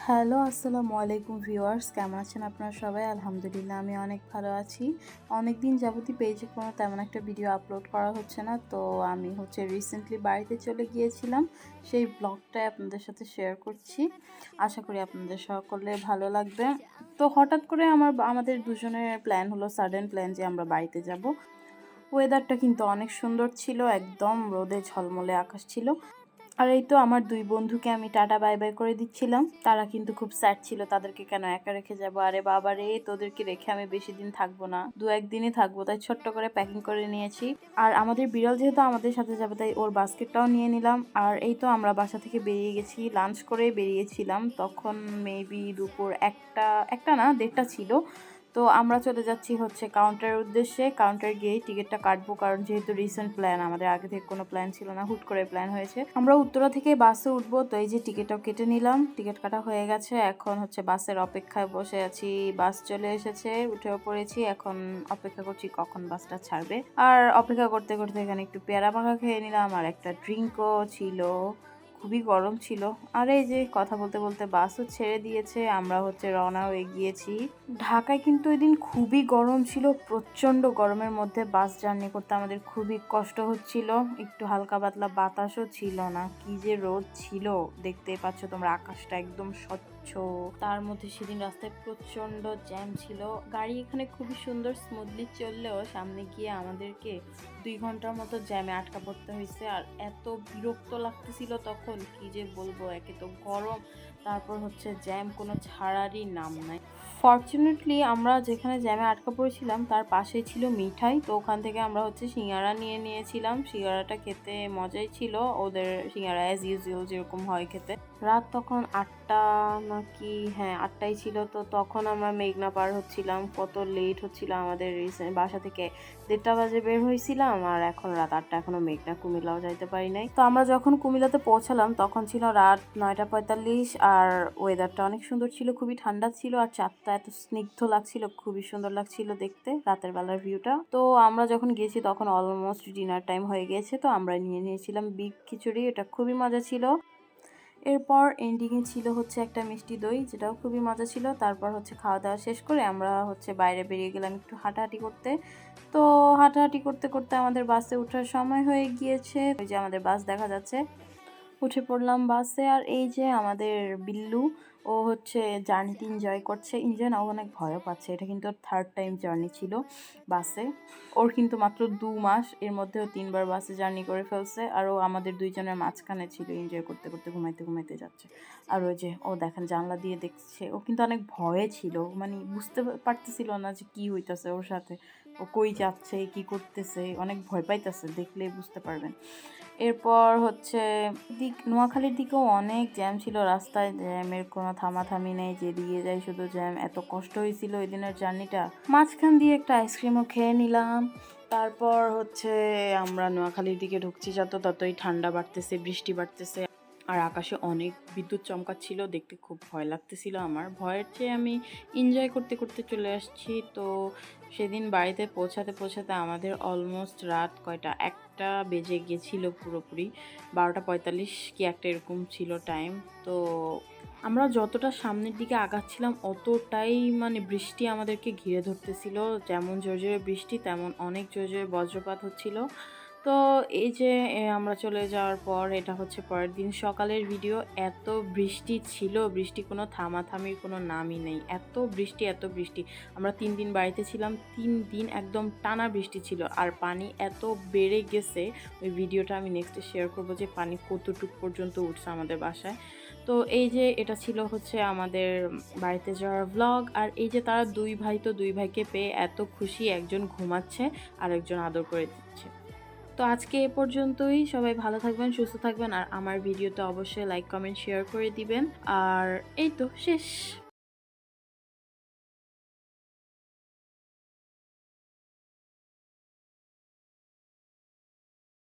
Hello, আসসালামু আলাইকুম viewers, কেমন আছেন আপনারা সবাই? আলহামদুলিল্লাহ আমি অনেক ভালো আছি। অনেকদিন যাবতই পেজে কোনো তেমন একটা ভিডিও আপলোড করা হচ্ছে না। তো আমি রিসেন্টলি বাড়িতে চলে গিয়েছিলাম। সেই ব্লগটাই আপনাদের সাথে শেয়ার করছি। আশা করি আপনাদের সকলের ভালো লাগবে। তো হঠাৎ করে আমাদের দুজনের প্ল্যান হলো, সাডেন প্ল্যান যে আমরা বাড়িতে যাব। ওয়েদারটা কিন্তু অনেক সুন্দর ছিল, একদম রোদে ঝলমলে আকাশ ছিল। আর এই তো আমার ২ বন্ধুকে আমি টাটা বাই বাই করে দিচ্ছিলাম। তারা কিন্তু খুব স্যাড ছিল, তাদেরকে কেন একা রেখে যাবো। আরে বাবারে, তোদেরকে রেখে আমি বেশি দিন থাকবো না, ২-১ দিনই থাকবো। তাই ছোট্ট করে প্যাকিং করে নিয়েছি। আর আমাদের বিড়াল যেহেতু আমাদের সাথে যাবে, তাই ওর বাস্কেটটাও নিয়ে নিলাম। আর এই তো আমরা বাসা থেকে বেরিয়ে গেছি, লাঞ্চ করে বেরিয়েছিলাম। তখন মেবি দুপুর ১টা না ১:৩০ ছিল। তো আমরা চলে যাচ্ছি কাউন্টারের উদ্দেশ্যে। কাউন্টার গিয়েই টিকিটটা কাটবো, কারণ যেহেতু রিসেন্ট প্ল্যান, আমাদের আগে থেকে কোনো প্ল্যান ছিল না, হুট করে প্ল্যান হয়েছে। আমরা উত্তরা থেকে বাসে উঠবো, তো এই যে টিকিটটাও কেটে নিলাম। টিকিট কাটা হয়ে গেছে, এখন বাসের অপেক্ষায় বসে আছি। বাস চলে এসেছে, উঠেও পড়েছি। এখন অপেক্ষা করছি কখন বাসটা ছাড়বে। আর অপেক্ষা করতে করতে এখানে একটু পেয়ারা মাখা খেয়ে নিলাম, আর একটা ড্রিঙ্কও ছিল। খুবই গরম ছিল। আর এই যে কথা বলতে বলতে বাসও ছেড়ে দিয়েছে, আমরা রওনা হয়ে গিয়েছি। ঢাকায় কিন্তু ওই দিন খুবই গরম ছিল, প্রচণ্ড গরমের মধ্যে বাস জার্নি করতে আমাদের খুবই কষ্ট হচ্ছিল। একটু হালকা পাতলা বাতাসও ছিল না, কি যে রোদ ছিল। দেখতেই পাচ্ছ তোমরা, আকাশটা একদম স্বচ্ছ। তার মধ্যে সেদিন রাস্তায় প্রচণ্ড জ্যাম ছিল। গাড়ি এখানে খুবই সুন্দর স্মুথলি চললেও সামনে গিয়ে আমাদেরকে ২ ঘন্টার মতো জ্যামে আটকা পড়তে হয়েছে। আর এত বিরক্ত লাগতেছিল তখন, কি যে বলবো। একে তো গরম, তারপর জ্যাম কোনো ছাড়ারই নাম নাই। ফরচুনেটলি আমরা যেখানে জ্যামে আটকা পড়েছিলাম তার পাশেই ছিল মিঠাই। তো ওখান থেকে আমরা সিঙ্গারা নিয়ে নিয়েছিলাম। সিঙ্গারাটা খেতে মজাই ছিল, ওদের সিঙ্গারা অ্যাজ ইউজুয়াল যেরকম হয় খেতে। রাত তখন ৮টা নাকি, হ্যাঁ ৮টাই ছিল। তো তখন আমরা মেঘনা পার হচ্ছিলাম, কত লেট হচ্ছিল আমাদের। বাসা থেকে ১:৩০ বাজে বের হয়েছিলাম, আর এখন রাত ৮টা, এখনো মেঘনা। কুমিল্লাও যাইতে পারি নাই। তো আমরা যখন কুমিল্লাতে পৌঁছালাম তখন ছিল রাত ৯টা ৪৫। আর ওয়েদারটা অনেক সুন্দর ছিল, খুবই ঠান্ডা ছিল। আর চাঁদটা এত স্নিগ্ধ লাগছিল, খুবই সুন্দর লাগছিল দেখতে রাতের বেলার ভিউটা। তো আমরা যখন গেছি তখন অলমোস্ট ডিনার টাইম হয়ে গিয়েছে। তো আমরা নিয়ে নিয়েছিলাম বিগ খিচুড়ি, এটা খুবই মজা ছিল। এরপর এন্ডিংয়ে ছিল একটা মিষ্টি দই, যেটাও খুবই মজা ছিল। তারপর খাওয়া দাওয়া শেষ করে আমরা বাইরে বেরিয়ে গেলাম একটু হাঁটাহাঁটি করতে। তো হাঁটাহাঁটি করতে করতে আমাদের বাসে ওঠার সময় হয়ে গিয়েছে। ওই যে আমাদের বাস দেখা যাচ্ছে, উঠে পড়লাম বাসে। আর এই যে আমাদের বিল্লু, ও জার্নিতে এনজয় করছে। এনজয় না, ও অনেক ভয়ও পাচ্ছে। এটা কিন্তু ওর 3rd টাইম জার্নি ছিল বাসে। ওর কিন্তু মাত্র ২ মাস, এর মধ্যেও ৩ বার বাসে জার্নি করে ফেলছে। আর ও আমাদের দুইজনের মাঝখানে ছিল, এনজয় করতে করতে ঘুমাইতে ঘুমাইতে যাচ্ছে। আর ওই যে ও দেখেন জানলা দিয়ে দেখছে। ও কিন্তু অনেক ভয়ে ছিল, মানে বুঝতে পারতেছিল না যে কি হইতেছে ওর সাথে, ও কই যাচ্ছে, কি করতেছে। অনেক ভয় পাইতেছে, দেখলেই বুঝতে পারবেন। এরপর নোয়াখালীর দিকেও অনেক জ্যাম ছিল রাস্তায়, জ্যামের কোনো থামাথামি নেই, যেদিকে যাই শুধু জ্যাম। এত কষ্ট হয়েছিল ওই দিনের জার্নিটা। মাঝখান দিয়ে একটা আইসক্রিমও খেয়ে নিলাম। তারপর আমরা নোয়াখালীর দিকে ঢুকছি, ততই ঠান্ডা বাড়তেছে, বৃষ্টি বাড়তেছে। আর আকাশে অনেক বিদ্যুৎ চমকাচ্ছিল, দেখতে খুব ভয় লাগতেছিল আমার। ভয়ের চেয়ে আমি এনজয় করতে করতে চলে আসছি। তো সেদিন বাড়িতে পৌঁছাতে পৌঁছাতে আমাদের অলমোস্ট রাত কয়টা, 1টা বেজে গিয়েছিল পুরোপুরি। 12টা 45 কি একটা এরকম ছিল টাইম। তো আমরা যতটা সামনের দিকে আগাচ্ছিলাম অতটাই মানে বৃষ্টি আমাদেরকে ঘিরে ধরতেছিল। যেমন জোরে জোরে বৃষ্টি, তেমন অনেক জোরে জোরে বজ্রপাত হচ্ছিল। তো এই যে আমরা চলে যাওয়ার পর, এটা পরের দিন সকালের ভিডিও। এত বৃষ্টি ছিল, বৃষ্টি কোনো থামাথামির কোনো নামই নেই। এত বৃষ্টি এত বৃষ্টি। আমরা ৩ দিন বাড়িতে ছিলাম, ৩ দিন একদম টানা বৃষ্টি ছিল। আর পানি এত বেড়ে গেছে, ওই ভিডিওটা আমি নেক্সটে শেয়ার করবো যে পানি কতটুকু পর্যন্ত উঠছে আমাদের বাসায়। তো এই যে এটা ছিল আমাদের বাড়িতে যাওয়ার ব্লগ। আর এই যে তারা ২ ভাই, তো ২ ভাইকে পেয়ে এত খুশি, একজন ঘুমাচ্ছে আর একজন আদর করে দিচ্ছে। তো আজকে এ পর্যন্তই। সবাই ভালো থাকবেন, সুস্থ থাকবেন। আর আমার ভিডিওতে অবশ্যই লাইক কমেন্ট শেয়ার করে দিবেন। আর এই তো শেষ।